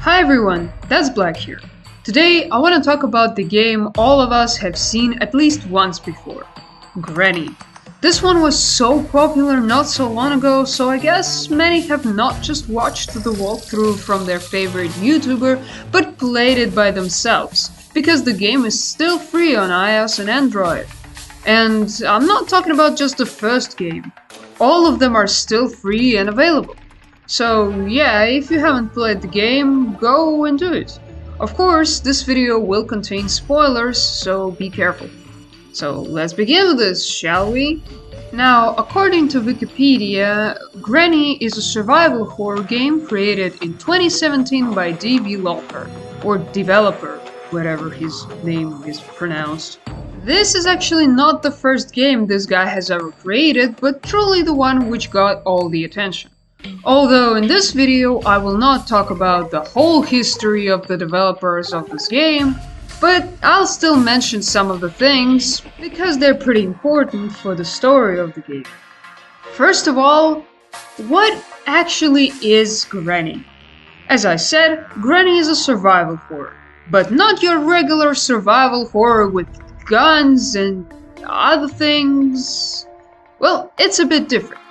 Hi everyone, that's Black here. Today I want to talk about the game all of us have seen at least once before, Granny. This one was so popular not so long ago, so I guess many have not just watched the walkthrough from their favorite YouTuber, but played it by themselves, because the game is still free on iOS and Android. And I'm not talking about just the first game. All of them are still free and available. So yeah, if you haven't played the game, go and do it. Of course, this video will contain spoilers, so be careful. So let's begin with this, shall we? Now, according to Wikipedia, Granny is a survival horror game created in 2017 by developer, or developer, whatever his name is pronounced. This is actually not the first game this guy has ever created, but truly the one which got all the attention. Although in this video I will not talk about the whole history of the developers of this game, but I'll still mention some of the things, because they're pretty important for the story of the game. First of all, what actually is Granny? As I said, Granny is a survival horror, but not your regular survival horror with guns and other things. Well, it's a bit different.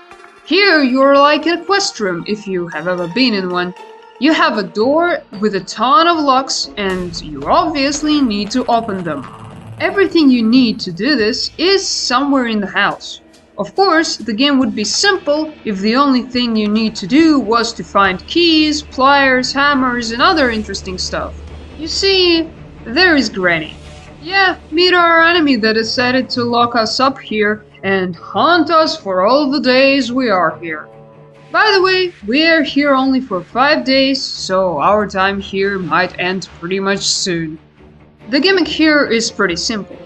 Here you're like in a quest room, if you have ever been in one. You have a door with a ton of locks and you obviously need to open them. Everything you need to do this is somewhere in the house. Of course, the game would be simple if the only thing you need to do was to find keys, pliers, hammers and other interesting stuff. You see, there is Granny. Yeah, meet our enemy that decided to lock us up here and haunt us for all the days we are here. By the way, we are here only for 5 days, so our time here might end pretty much soon. The gimmick here is pretty simple.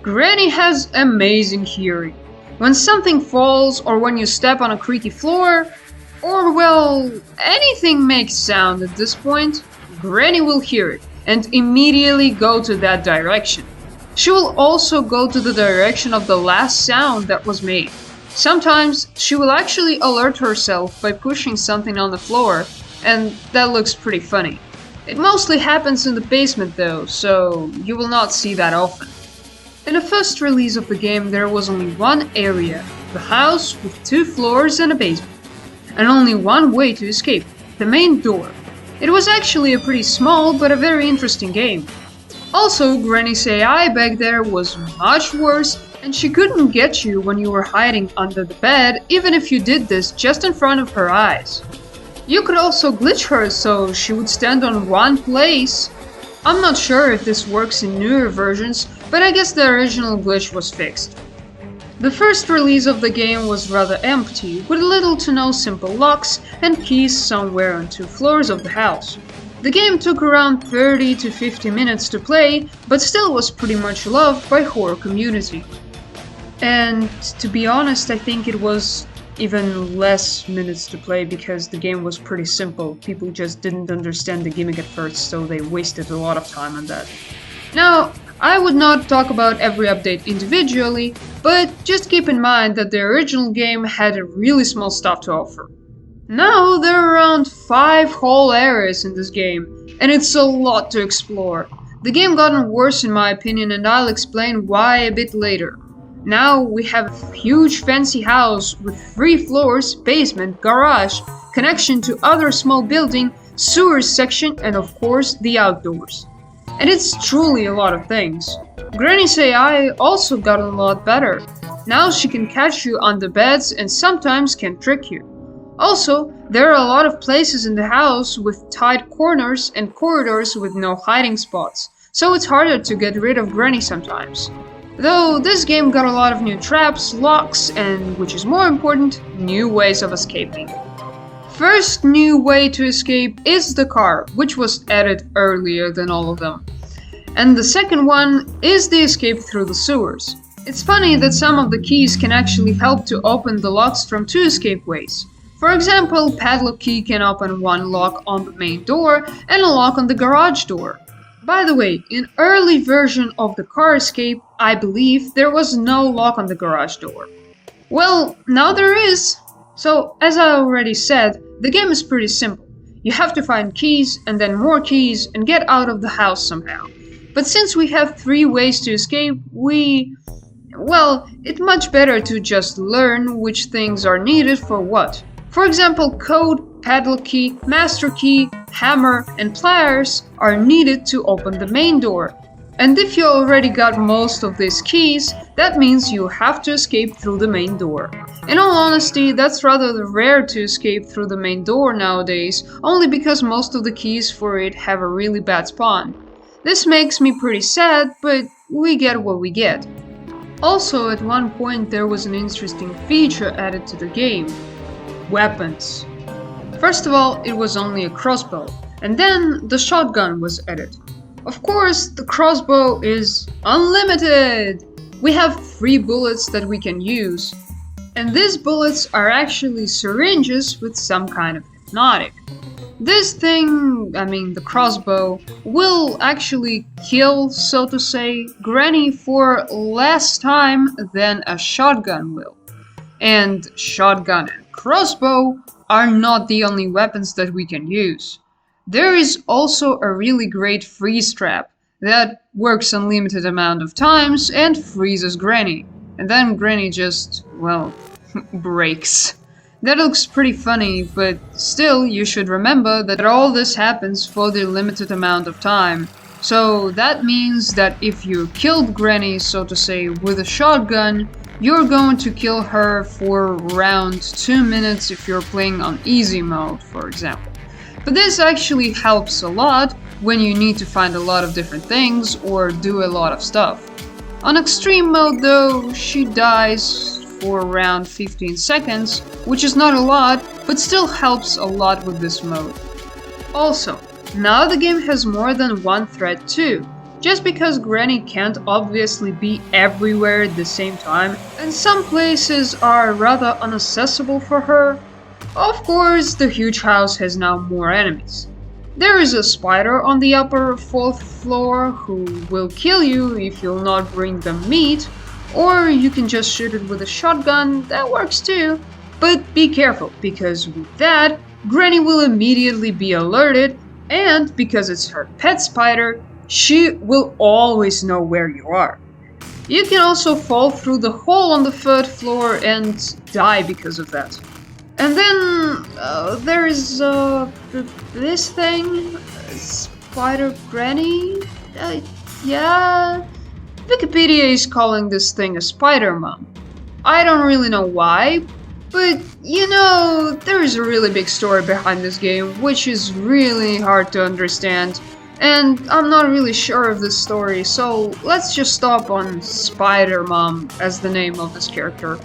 Granny has amazing hearing. When something falls or when you step on a creaky floor, or well, anything makes sound at this point, Granny will hear it and immediately go to that direction. She will also go to the direction of the last sound that was made. Sometimes she will actually alert herself by pushing something on the floor, and that looks pretty funny. It mostly happens in the basement though, so you will not see that often. In the first release of the game there was only one area, the house with 2 floors and a basement, and only one way to escape, the main door. It was actually a pretty small but a very interesting game. Also, Granny's AI back there was much worse, and she couldn't get you when you were hiding under the bed, even if you did this just in front of her eyes. You could also glitch her so she would stand on one place. I'm not sure if this works in newer versions, but I guess the original glitch was fixed. The first release of the game was rather empty, with little to no simple locks and keys somewhere on 2 floors of the house. The game took around 30 to 50 minutes to play, but still was pretty much loved by horror community. And to be honest, I think it was even less minutes to play because the game was pretty simple. People just didn't understand the gimmick at first, so they wasted a lot of time on that. Now, I would not talk about every update individually, but just keep in mind that the original game had a really small stuff to offer. Now there are around 5 whole areas in this game, and it's a lot to explore. The game gotten worse in my opinion, and I'll explain why a bit later. Now we have a huge fancy house with 3 floors, basement, garage, connection to other small building, sewers section, and of course the outdoors. And it's truly a lot of things. Granny's AI also got a lot better. Now she can catch you on the beds and sometimes can trick you. Also, there are a lot of places in the house with tight corners and corridors with no hiding spots, so it's harder to get rid of Granny sometimes. Though this game got a lot of new traps, locks, and, which is more important, new ways of escaping. First new way to escape is the car, which was added earlier than all of them. And the second one is the escape through the sewers. It's funny that some of the keys can actually help to open the locks from 2 escape ways. For example, padlock key can open one lock on the main door and a lock on the garage door. By the way, in early version of the car escape, I believe there was no lock on the garage door. Well, now there is. So, as I already said, the game is pretty simple. You have to find keys and then more keys and get out of the house somehow. But since we have 3 ways to escape, well, it's much better to just learn which things are needed for what. For example, code, padlock key, master key, hammer, and pliers are needed to open the main door. And if you already got most of these keys, that means you have to escape through the main door. In all honesty, that's rather rare to escape through the main door nowadays, only because most of the keys for it have a really bad spawn. This makes me pretty sad, but we get what we get. Also, at one point there was an interesting feature added to the game. Weapons. First of all, it was only a crossbow, and then the shotgun was added. Of course, the crossbow is unlimited! We have 3 bullets that we can use, and these bullets are actually syringes with some kind of hypnotic. This thing, the crossbow, will actually kill, so to say, Granny for less time than a shotgun will. And shotgun and crossbow are not the only weapons that we can use. There is also a really great freeze trap that works unlimited amount of times and freezes Granny. And then Granny just, well, breaks. That looks pretty funny, but still you should remember that all this happens for the limited amount of time. So that means that if you killed Granny, so to say, with a shotgun, you're going to kill her for around 2 minutes if you're playing on easy mode, for example. But this actually helps a lot when you need to find a lot of different things or do a lot of stuff. On extreme mode though, she dies for around 15 seconds, which is not a lot, but still helps a lot with this mode. Also, now the game has more than one threat too. Just because Granny can't obviously be everywhere at the same time, and some places are rather inaccessible for her, of course the huge house has now more enemies. There is a spider on the upper 4th floor who will kill you if you'll not bring them meat, or you can just shoot it with a shotgun, that works too. But be careful, because with that, Granny will immediately be alerted, and because it's her pet spider, she will always know where you are. You can also fall through the hole on the 3rd floor and die because of that. And then there is this thing, Spider Granny? Yeah. Wikipedia is calling this thing a spider mom. I don't really know why, but you know, there is a really big story behind this game, which is really hard to understand, and I'm not really sure of this story, so let's just stop on Spider Mom as the name of this character.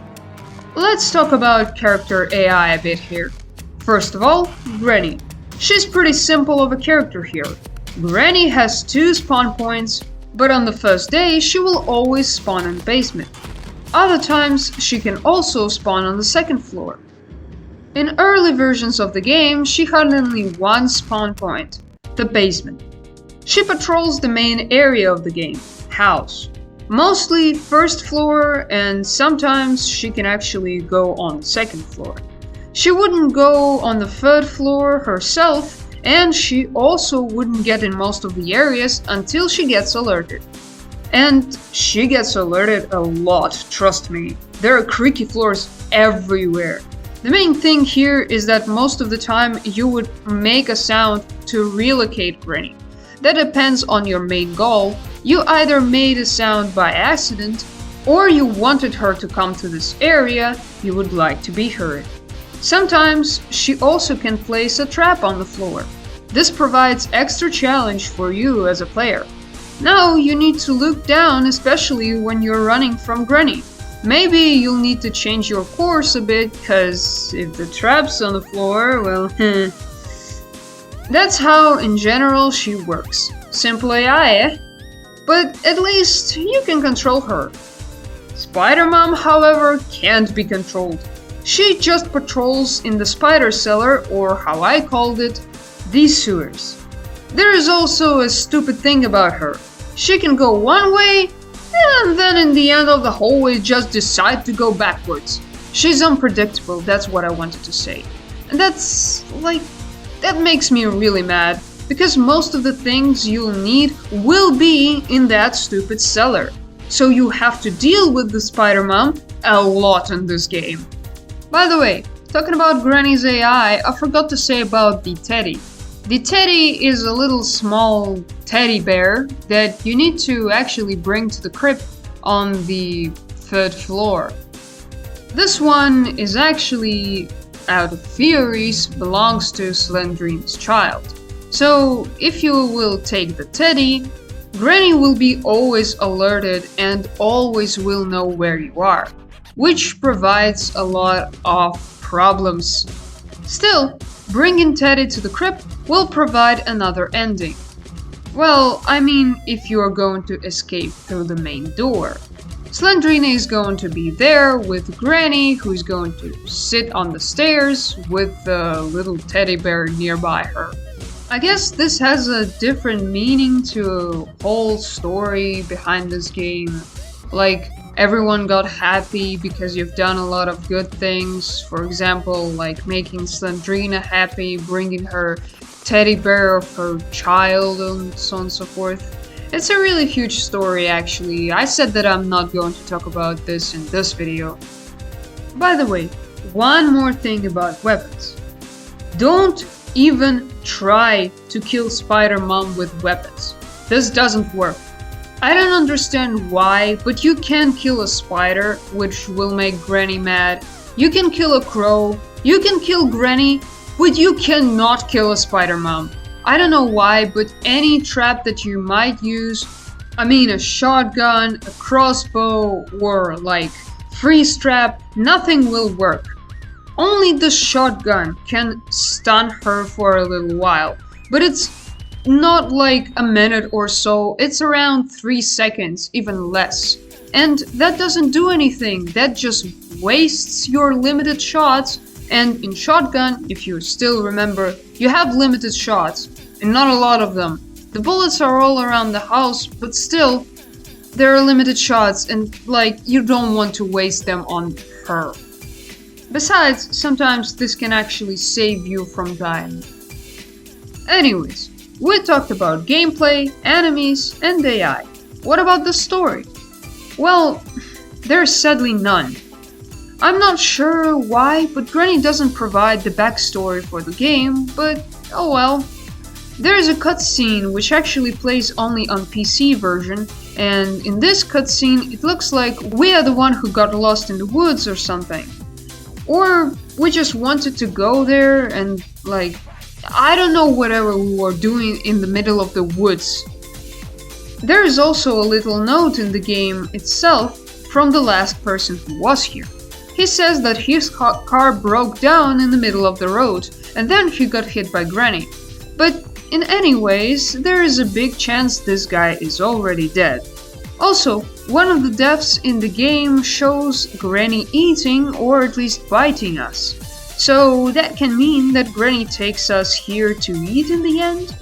Let's talk about character AI a bit here. First of all, Granny. She's pretty simple of a character here. Granny has 2 spawn points, but on the first day she will always spawn in the basement. Other times she can also spawn on the 2nd floor. In early versions of the game she had only 1 spawn point, the basement. She patrols the main area of the game, house. Mostly 1st floor, and sometimes she can actually go on the 2nd floor. She wouldn't go on the 3rd floor herself, and she also wouldn't get in most of the areas until she gets alerted. And she gets alerted a lot, trust me. There are creaky floors everywhere. The main thing here is that most of the time you would make a sound to relocate Granny. That depends on your main goal. You either made a sound by accident, or you wanted her to come to this area you would like to be heard. Sometimes she also can place a trap on the floor. This provides extra challenge for you as a player. Now you need to look down, especially when you're running from Granny. Maybe you'll need to change your course a bit, cause if the trap's on the floor, well, That's how in general she works. Simple AI, eh? But at least you can control her. Spider Mom, however, can't be controlled. She just patrols in the spider cellar, or how I called it, the sewers. There is also a stupid thing about her. She can go one way, and then in the end of the hallway just decide to go backwards. She's unpredictable, that's what I wanted to say. And That makes me really mad, because most of the things you'll need will be in that stupid cellar. So you have to deal with the Spider Mom a lot in this game. By the way, talking about Granny's AI, I forgot to say about the teddy. The teddy is a little small teddy bear that you need to actually bring to the crib on the 3rd floor. This one is actually, out of theories, belongs to Slendrine's child. So if you will take the teddy, Granny will be always alerted and always will know where you are, which provides a lot of problems. Still, bringing Teddy to the crib will provide another ending. Well, I mean, if you are going to escape through the main door. Slendrina is going to be there with Granny, who is going to sit on the stairs with the little teddy bear nearby her. I guess this has a different meaning to a whole story behind this game. Like, everyone got happy because you've done a lot of good things. For example, like making Slendrina happy, bringing her teddy bear of her child, and so on and so forth. It's a really huge story, actually. I said that I'm not going to talk about this in this video. By the way, one more thing about weapons. Don't even try to kill Spider-Mom with weapons. This doesn't work. I don't understand why, but you can kill a spider, which will make Granny mad. You can kill a crow, you can kill Granny, but you cannot kill a Spider-Mom. I don't know why, but any trap that you might use, I mean a shotgun, a crossbow, or like freeze trap, nothing will work. Only the shotgun can stun her for a little while, but it's not like a minute or so, it's around 3 seconds, even less. And that doesn't do anything, that just wastes your limited shots. And in shotgun, if you still remember, you have limited shots, and not a lot of them. The bullets are all around the house, but still, there are limited shots, and like, you don't want to waste them on her. Besides, sometimes this can actually save you from dying. Anyways, we talked about gameplay, enemies, and AI. What about the story? Well, there's sadly none. I'm not sure why, but Granny doesn't provide the backstory for the game, but oh well. There is a cutscene which actually plays only on PC version, and in this cutscene it looks like we are the one who got lost in the woods or something. Or we just wanted to go there and like, I don't know whatever we were doing in the middle of the woods. There is also a little note in the game itself from the last person who was here. He says that his car broke down in the middle of the road and then he got hit by Granny. But in any ways, there is a big chance this guy is already dead. Also, one of the deaths in the game shows Granny eating or at least biting us. So that can mean that Granny takes us here to eat in the end?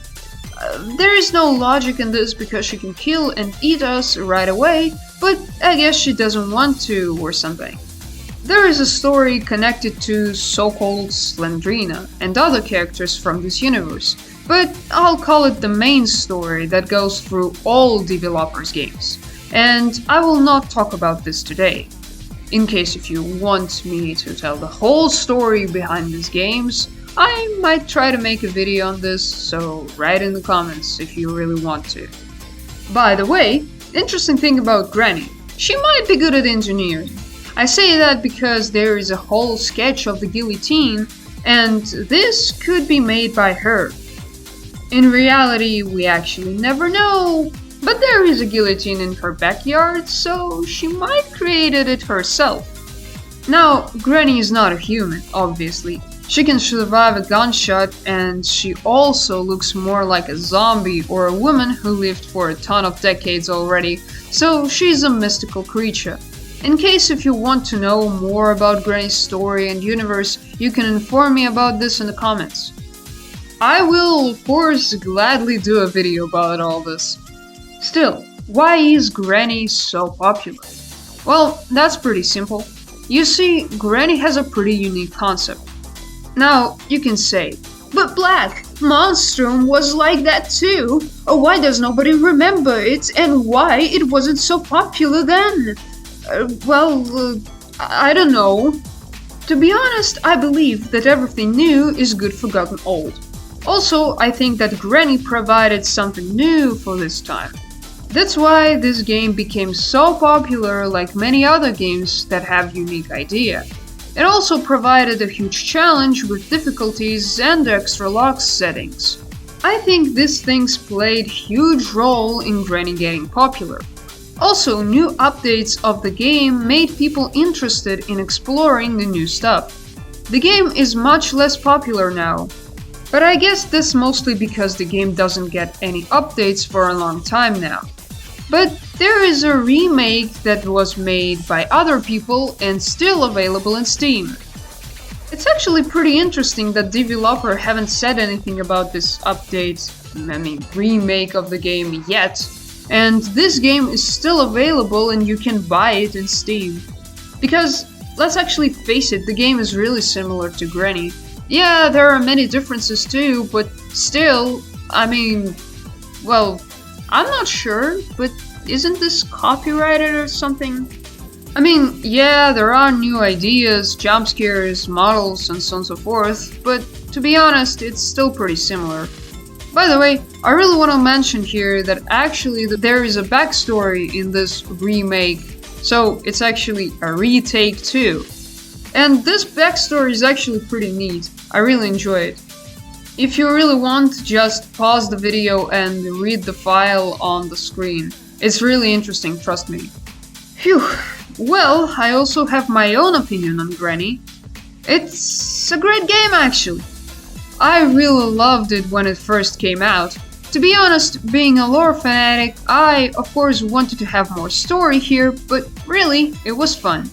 There is no logic in this because she can kill and eat us right away, but I guess she doesn't want to or something. There is a story connected to so-called Slendrina and other characters from this universe, but I'll call it the main story that goes through all developers' games. And I will not talk about this today. In case if you want me to tell the whole story behind these games, I might try to make a video on this, so write in the comments if you really want to. By the way, interesting thing about Granny, she might be good at engineering. I say that because there is a whole sketch of the guillotine, and this could be made by her. In reality, we actually never know, but there is a guillotine in her backyard, so she might created it herself. Now, Granny is not a human, obviously. She can survive a gunshot, and she also looks more like a zombie or a woman who lived for a ton of decades already, so she's a mystical creature. In case if you want to know more about Granny's story and universe, you can inform me about this in the comments. I will, of course, gladly do a video about all this. Still, why is Granny so popular? Well, that's pretty simple. You see, Granny has a pretty unique concept. Now, you can say, But Black, Monstrum was like that too. Why does nobody remember it, and why it wasn't so popular then? I don't know. To be honest, I believe that everything new is good forgotten old. Also, I think that Granny provided something new for this time. That's why this game became so popular like many other games that have unique idea. It also provided a huge challenge with difficulties and extra lock settings. I think these things played huge role in Granny getting popular. Also, new updates of the game made people interested in exploring the new stuff. The game is much less popular now, but I guess this mostly because the game doesn't get any updates for a long time now. But there is a remake that was made by other people and still available in Steam. It's actually pretty interesting that developer haven't said anything about this remake of the game yet, and this game is still available and you can buy it in Steam. Because, let's actually face it, the game is really similar to Granny. Yeah, there are many differences too, but still, I'm not sure, but isn't this copyrighted or something? Yeah, there are new ideas, jump scares, models, and so on and so forth, but to be honest, it's still pretty similar. By the way, I really want to mention here that actually there is a backstory in this remake, so it's actually a retake too. And this backstory is actually pretty neat, I really enjoy it. If you really want, just pause the video and read the file on the screen. It's really interesting, trust me. Phew. Well, I also have my own opinion on Granny. It's a great game actually. I really loved it when it first came out. To be honest, being a lore fanatic, I of course wanted to have more story here, but really, it was fun.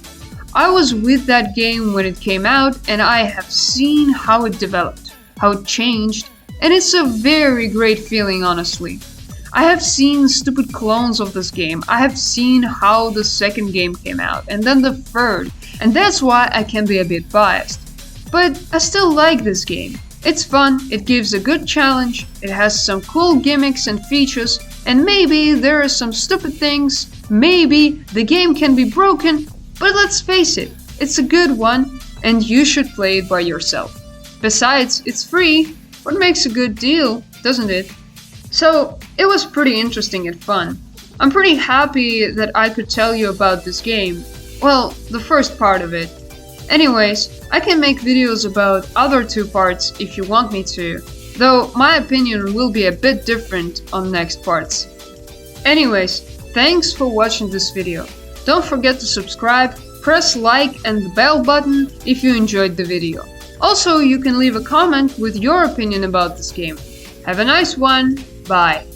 I was with that game when it came out and I have seen how it developed, how it changed, and it's a very great feeling honestly. I have seen stupid clones of this game, I have seen how the second game came out, and then the third, and that's why I can be a bit biased. But I still like this game. It's fun, it gives a good challenge, it has some cool gimmicks and features, and maybe there are some stupid things, maybe the game can be broken, but let's face it, it's a good one, and you should play it by yourself. Besides, it's free, what makes a good deal, doesn't it? So, it was pretty interesting and fun. I'm pretty happy that I could tell you about this game. Well, the first part of it. Anyways, I can make videos about other two parts if you want me to, though my opinion will be a bit different on next parts. Anyways, thanks for watching this video. Don't forget to subscribe, press like and the bell button if you enjoyed the video. Also, you can leave a comment with your opinion about this game. Have a nice one, bye!